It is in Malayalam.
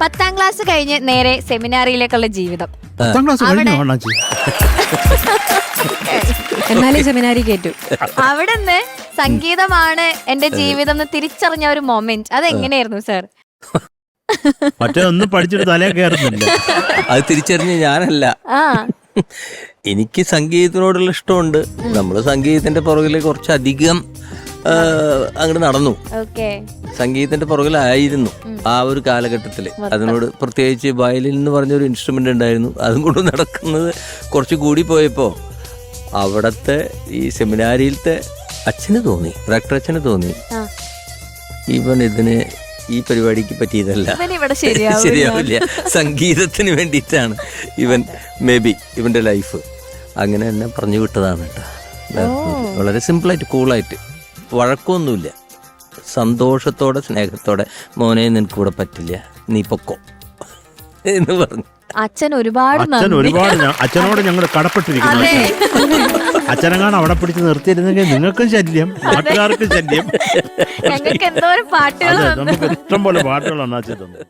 10ാം ക്ലാസ് കഴിഞ്ഞ് നേരെ സെമിനാറിയിലേക്കുള്ള ജീവിതം. 10ാം ക്ലാസ് കഴിഞ്ഞോ അണ്ണാച്ചി? എന്നാലും സെമിനാരി കേറ്റു. അവിടുന്ന് സംഗീതമാണ് എന്റെ ജീവിതം എന്ന് തിരിച്ചറിഞ്ഞ ഒരു മൊമെന്റ് അതെങ്ങനെയായിരുന്നു സർ? മറ്റേ ഒന്നും പഠിച്ചിട്ട് തലേ കയറുന്നില്ല. അത് തിരിച്ചറിഞ്ഞ ഞാനല്ല. എനിക്ക് സംഗീതത്തിനോടുള്ള ഇഷ്ടമുണ്ട്. നമ്മള് സംഗീതത്തിന്റെ പുറകില് കുറച്ചധികം അങ്ങോട്ട് നടന്നു. സംഗീതത്തിന്റെ പുറകിലായിരുന്നു ആ ഒരു കാലഘട്ടത്തില്. അതിനോട് പ്രത്യേകിച്ച് വയലിൻ എന്ന് പറഞ്ഞൊരു ഇൻസ്ട്രുമെന്റ് ഉണ്ടായിരുന്നു. അതും കൊണ്ട് നടക്കുന്നത് കുറച്ച് കൂടി പോയപ്പോ അവിടത്തെ ഈ സെമിനാരിയിലത്തെ അച്ഛന് തോന്നി, റെക്ടർ അച്ഛന് തോന്നി, ഇവൻ ഇതിന് ഈ പരിപാടിക്ക് പറ്റിയതല്ല, ശരിയാവില്ല, സംഗീതത്തിന് വേണ്ടിയിട്ടാണ് ഇവൻ, മേ ബി ഇവന്റെ ലൈഫ്. അങ്ങനെ തന്നെ പറഞ്ഞു വിട്ടതാണ് കേട്ടോ. വളരെ സിമ്പിളായിട്ട് കൂളായിട്ട്, വഴക്കമൊന്നുമില്ല, സന്തോഷത്തോടെ സ്നേഹത്തോടെ, മോനെ നിനക്കൂടെ പറ്റില്ല, നീ പൊക്കോ എന്ന് പറഞ്ഞു. അച്ഛൻ ഒരുപാട് അച്ഛനോട് ഞങ്ങൾ കടപ്പെട്ടിരിക്കുന്നു. അച്ഛനെങ്ങാണ് അവിടെ പിടിച്ച് നിർത്തിയിരുന്നെങ്കിൽ നിങ്ങൾക്കും ശല്യം, നാട്ടുകാർക്കും ശല്യം. ഞങ്ങൾക്ക് എന്തോരം പാട്ടുകൾ, നമുക്ക് ഇഷ്ടം പോലെ പാട്ടുകളാണ് അച്ഛൻ തന്നത്.